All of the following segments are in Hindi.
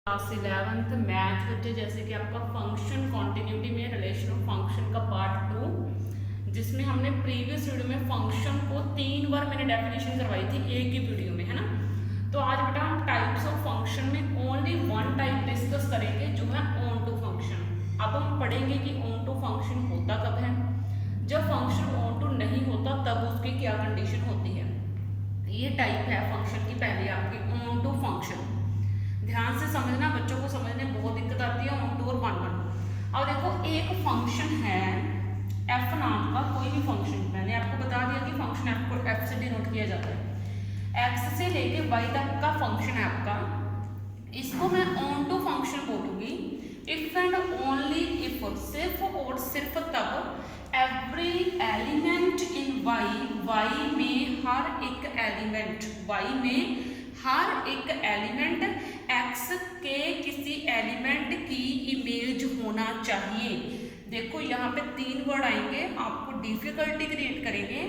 क्लास 11th मैथ बच्चे, जैसे कि आपका फंक्शन कॉन्टिन्यूटी में रिलेशन ऑफ फंक्शन का पार्ट 2, जिसमें हमने प्रीवियस वीडियो में फंक्शन को 3 बार मैंने डेफिनेशन करवाई थी एक ही वीडियो में, है ना। तो आज बेटा हम टाइप्स ऑफ फंक्शन में ओनली वन टाइप डिस्कस करेंगे, जो है ऑन टू फंक्शन। अब हम पढ़ेंगे कि ऑन टू फंक्शन होता कब है, जब फंक्शन ऑन टू नहीं होता तब उसकी क्या कंडीशन होती है। ये टाइप है फंक्शन की पहली आपकी ऑन टू फंक्शन। ध्यान से समझना, बच्चों को समझने में बहुत दिक्कत आती है ऑन टू और वन वन। अब देखो, एक फंक्शन है एफ नाम का, कोई भी फंक्शन, मैंने आपको बता दिया कि फंक्शन एफ को एफ से डिनोट किया जाता है। एक्स से लेके वाई तक का फंक्शन है आपका, इसको मैं ऑन टू फंक्शन बोलूंगी इफ एंड ओनली इफ, सिर्फ और सिर्फ तब एवरी एलिमेंट इन वाई में हर एक एलिमेंट, वाई में हर एक एलिमेंट एक्स के किसी एलिमेंट की इमेज होना चाहिए। देखो यहाँ पे 3 वर्ड आएंगे, आपको डिफिकल्टी क्रिएट करेंगे।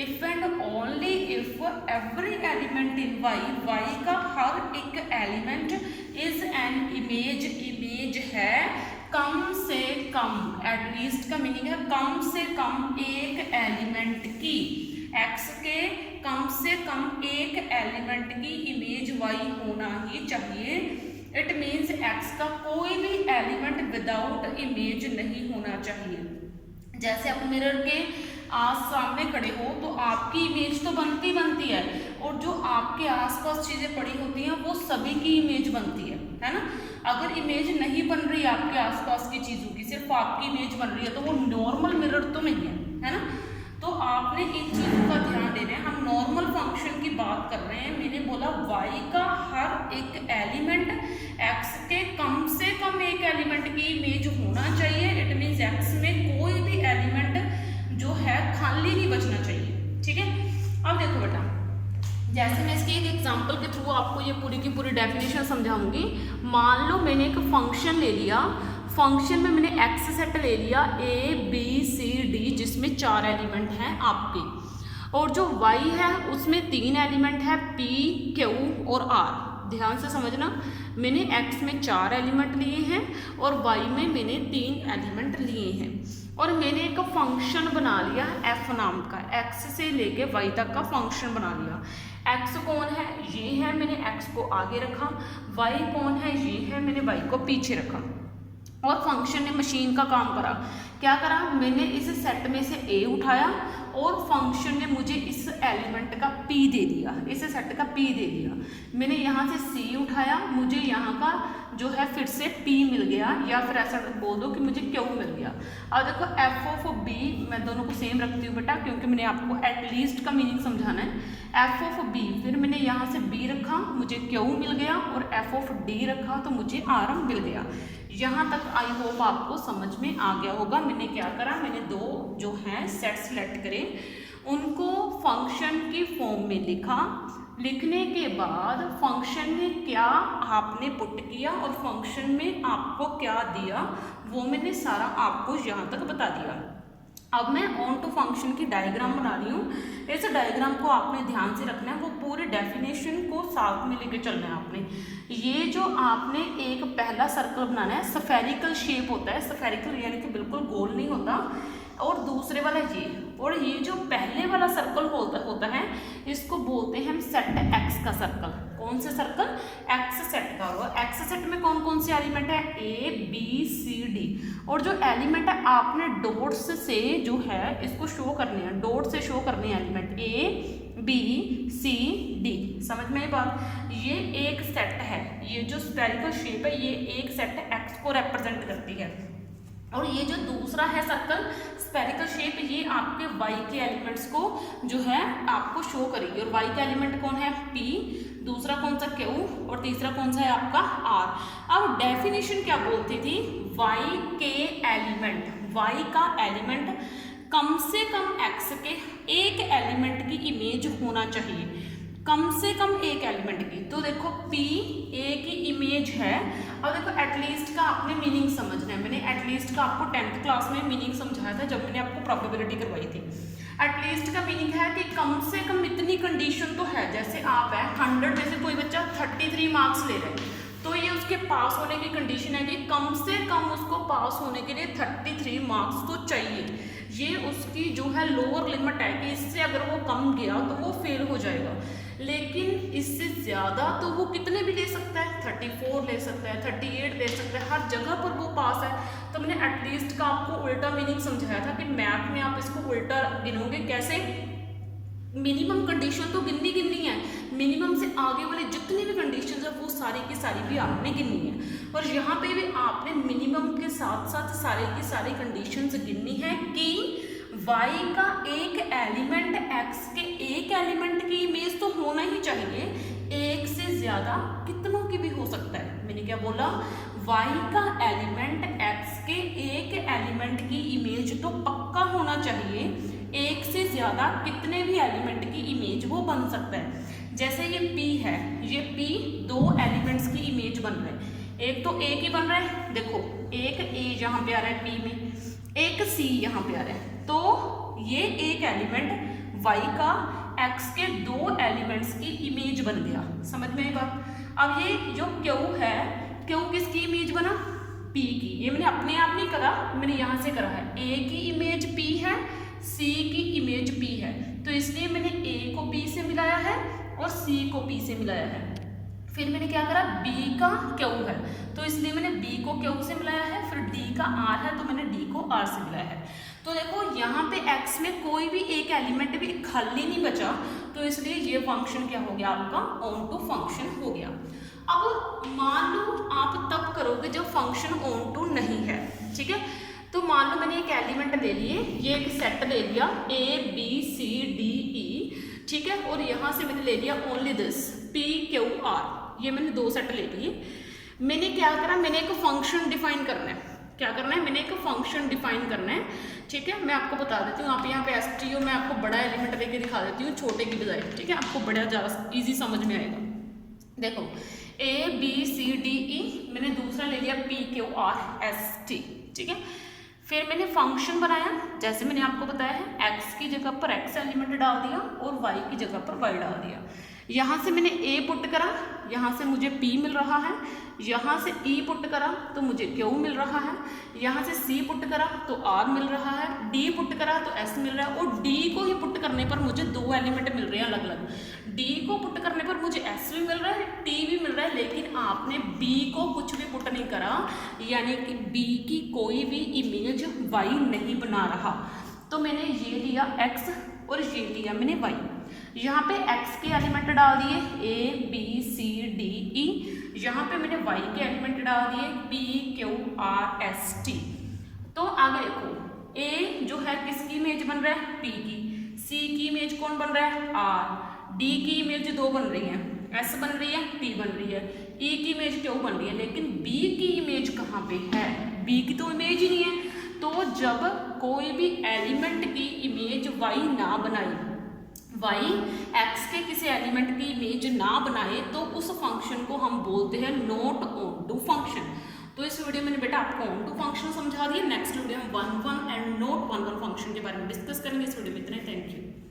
If and only if every element in Y का हर एक element is an image, image है कम से कम, एटलीस्ट का मीनिंग है कम से कम एक एलिमेंट की, एक्स के कम से कम एक एलिमेंट की इमेज वाई होना ही चाहिए। इट मीन्स एक्स का कोई भी एलिमेंट विदाउट इमेज नहीं होना चाहिए। जैसे आप मिरर के आज सामने खड़े हो तो आपकी इमेज तो बनती है, और जो आपके आसपास चीजें पड़ी होती हैं वो सभी की इमेज बनती है ना। अगर इमेज नहीं बन रही आपके आसपास की चीजों की, सिर्फ आपकी इमेज बन रही है, तो वो नॉर्मल मिरर तो नहीं है ना। तो आपने इन चीजों का ध्यान देना है। हम नॉर्मल फंक्शन की बात कर रहे हैं। मैंने बोला y का हर एक एलिमेंट x के कम से कम एक एलिमेंट की इमेज होना चाहिए। इट मीन्स x में कोई भी एलिमेंट जो है खाली नहीं बचना चाहिए, ठीक है। अब देखो बेटा, जैसे मैं इसकी एक एग्जांपल के थ्रू आपको ये पूरी की पूरी डेफिनेशन समझाऊंगी। मान लो मैंने एक फंक्शन ले लिया, फंक्शन में मैंने एक्स सेट ले लिया ए बी सी डी, जिसमें 4 एलिमेंट हैं आपके, और जो वाई है उसमें 3 एलिमेंट है पी क्यू और आर। ध्यान से समझना, मैंने एक्स में 4 एलिमेंट लिए हैं और वाई में मैंने 3 एलिमेंट लिए हैं, और मैंने एक फंक्शन बना लिया एफ नाम का, एक्स से लेके वाई तक का फंक्शन बना लिया। एक्स कौन है, ये है, मैंने एक्स को आगे रखा। वाई कौन है, ये है, मैंने वाई को पीछे रखा। और फंक्शन ने मशीन का काम करा। क्या करा, मैंने इस सेट में से ए उठाया और फंक्शन ने मुझे इस एलिमेंट का पी दे दिया, इस सेट का पी दे दिया। मैंने यहाँ से सी उठाया, मुझे यहाँ का जो है फिर से पी मिल गया, या फिर ऐसा बोल दो कि मुझे क्यू मिल गया। अब देखो एफ ऑफ बी, मैं दोनों को सेम रखती हूँ बेटा, क्योंकि मैंने आपको एटलीस्ट का मीनिंग समझाना है। एफ ऑफ बी, फिर मैंने यहाँ से बी रखा, मुझे क्यू मिल गया, और एफ ऑफ डी रखा तो मुझे आर मिल गया। यहाँ तक आई होप आपको समझ में आ गया होगा। मैंने क्या करा, मैंने 2 जो हैं सेट सेलेक्ट करे, उनको फंक्शन की फॉर्म में लिखा। लिखने के बाद फंक्शन में क्या आपने पुट किया और फंक्शन में आपको क्या दिया, वो मैंने सारा आपको यहाँ तक बता दिया। अब मैं ऑन टू फंक्शन की डायग्राम बना रही हूँ। इस डायग्राम को आपने ध्यान से रखना है, वो पूरे डेफिनेशन को साथ में लेके चलना है आपने। ये जो आपने एक पहला सर्कल बनाना है, स्फेरिकल शेप होता है, स्फेरिकल यानी कि बिल्कुल गोल नहीं होता, और दूसरे वाला ये, और ये जो पहले वाला सर्कल होता है, इसको बोलते हैं हम सेट एक्स का सर्कल। कौन से सर्कल, एक्स सेट का। और एक्स सेट में कौन कौन से एलिमेंट है, ए बी सी डी, और जो एलिमेंट है आपने डॉट्स से जो है इसको शो करने हैं, डॉट से शो करने हैं element A B C D. समझ में ये बात, ये एक सेट है, ये जो स्फेरिकल शेप है ये एक सेट एक्स को रिप्रेजेंट करती है, और ये जो दूसरा है सर्कल स्फेरिकल शेप, ये आपके वाई के एलिमेंट्स को जो है आपको शो करेगी। और वाई का एलिमेंट कौन है, पी, दूसरा कौन सा क्यू, और तीसरा कौन सा है आपका आर। अब डेफिनेशन क्या बोलती थी, वाई के एलिमेंट, वाई का एलिमेंट कम से कम एक्स के एक एलिमेंट की इमेज होना चाहिए, कम से कम एक एलिमेंट की। तो देखो P A की इमेज है। अब देखो एटलीस्ट का आपने मीनिंग समझना है। मैंने एटलीस्ट का आपको 10th क्लास में मीनिंग समझाया था जब मैंने आपको प्रोबेबिलिटी करवाई थी। एटलीस्ट का मीनिंग है कि कम से कम इतनी कंडीशन तो है, जैसे आप है 100 में से कोई बच्चा 33 मार्क्स ले रहे हैं तो ये उसके पास होने की कंडीशन है कि कम से कम उसको पास होने के लिए 33 मार्क्स तो चाहिए। ये उसकी जो है लोअर लिमिट है कि इससे अगर वो कम गया तो वो फेल हो जाएगा। लेकिन इससे ज़्यादा तो वो कितने भी ले सकता है, 34 ले सकता है, 38 ले सकता है, हर जगह पर वो पास है। तो मैंने एटलीस्ट का आपको उल्टा मीनिंग समझाया था कि मैथ में आप इसको उल्टा गिनोगे कैसे। मिनिमम कंडीशन तो गिननी है, मिनिमम से आगे वाले जितनी भी कंडीशन है वो सारी की सारी भी आपने गिननी है। और यहाँ पे भी आपने मिनिमम के साथ साथ सारे की सारी कंडीशंस गिननी है कि y का एक एलिमेंट x के एक एलिमेंट की इमेज तो होना ही चाहिए, एक से ज्यादा कितनों की भी हो सकता है। मैंने क्या बोला, y का एलिमेंट x के एक एलिमेंट की इमेज तो पक्का होना चाहिए, एक से ज्यादा कितने भी एलिमेंट की इमेज वो बन सकता है। जैसे ये p है, ये p दो एलिमेंट्स की इमेज बन रहा है, एक तो a की बन रहा है, देखो एक a यहाँ पे आ रहा है p में, एक c यहाँ पे आ रहा है, तो ये एक एलिमेंट y का x के दो एलिमेंट्स की इमेज बन गया। समझ में आई बात। अब ये जो q है, q किसकी इमेज बना, p की। ये मैंने अपने आप नहीं करा, मैंने यहाँ से करा है। a की इमेज p है, c की इमेज p है, तो इसलिए मैंने a को p से मिलाया है और c को p से मिलाया है। फिर मैंने क्या करा, b का q है तो इसलिए मैंने b को q से मिलाया है, फिर d का r है तो मैंने d को r से मिलाया है। तो देखो यहाँ पे x में कोई भी एक एलिमेंट भी खाली नहीं बचा, तो इसलिए ये फंक्शन क्या हो गया आपका, ऑन टू फंक्शन हो गया। अब मान लो आप तब करोगे जब फंक्शन ऑन टू नहीं है, ठीक है। तो मान लो मैंने एक एलिमेंट ले लिए, ये एक सेट ले लिया a b c d e, ठीक है, और यहाँ से मैंने ले लिया only this p q r, ये मैंने दो सेट ले लिए। मैंने क्या करा, मैंने एक फंक्शन डिफाइन करना है। क्या करना है, मैंने एक फंक्शन डिफाइन करना है, ठीक है। मैं आपको बता देती हूँ, आप यहाँ पे STO मैं आपको बड़ा एलिमेंट लेके दिखा देती हूँ छोटे की बजाय, ठीक है, आपको बड़ा ज़्यादा ईजी समझ में आएगा। देखो a b c d e, मैंने दूसरा ले लिया p q r s t, ठीक है। फिर मैंने फंक्शन बनाया, जैसे मैंने आपको बताया है, x की जगह पर x एलिमेंट डाल दिया और y की जगह पर y डाल दिया। यहाँ से मैंने a पुट करा, यहाँ से मुझे p मिल रहा है, यहाँ से e पुट करा तो मुझे q मिल रहा है, यहाँ से c पुट करा तो r मिल रहा है, d पुट करा तो s मिल रहा है, और d को ही पुट करने पर मुझे दो एलिमेंट मिल रहे हैं अलग अलग। d को पुट करने पर मुझे s भी मिल रहा है, t भी मिल रहा है, लेकिन आपने b को कुछ भी पुट नहीं करा, यानी कि b की कोई भी इमेज y नहीं बना रहा। तो मैंने ये लिया x और ये लिया मैंने y। यहाँ पे x के एलिमेंट डाल दिए a b c d e, यहाँ पे मैंने y के एलिमेंट डाल दिए p q r s t। तो आगे देखो, a जो है किसकी इमेज बन रहा है, p की, c की इमेज कौन बन रहा है, r, d की इमेज दो बन रही है, s बन रही है, t बन रही है, e की इमेज q बन रही है, लेकिन b की इमेज कहाँ पे है, b की तो इमेज ही नहीं है। तो जब कोई भी एलिमेंट की इमेज y ना बनाए, y x के किसी एलिमेंट की इमेज ना बनाए, तो उस फंक्शन को हम बोलते हैं नॉट ऑन टू फंक्शन। तो इस वीडियो में बेटा आपको ऑन टू फंक्शन समझा दिया। नेक्स्ट वीडियो में 1 1 एंड नॉट 1 1 फंक्शन के बारे में डिस्कस करेंगे। इस वीडियो में इतना ही, थैंक यू।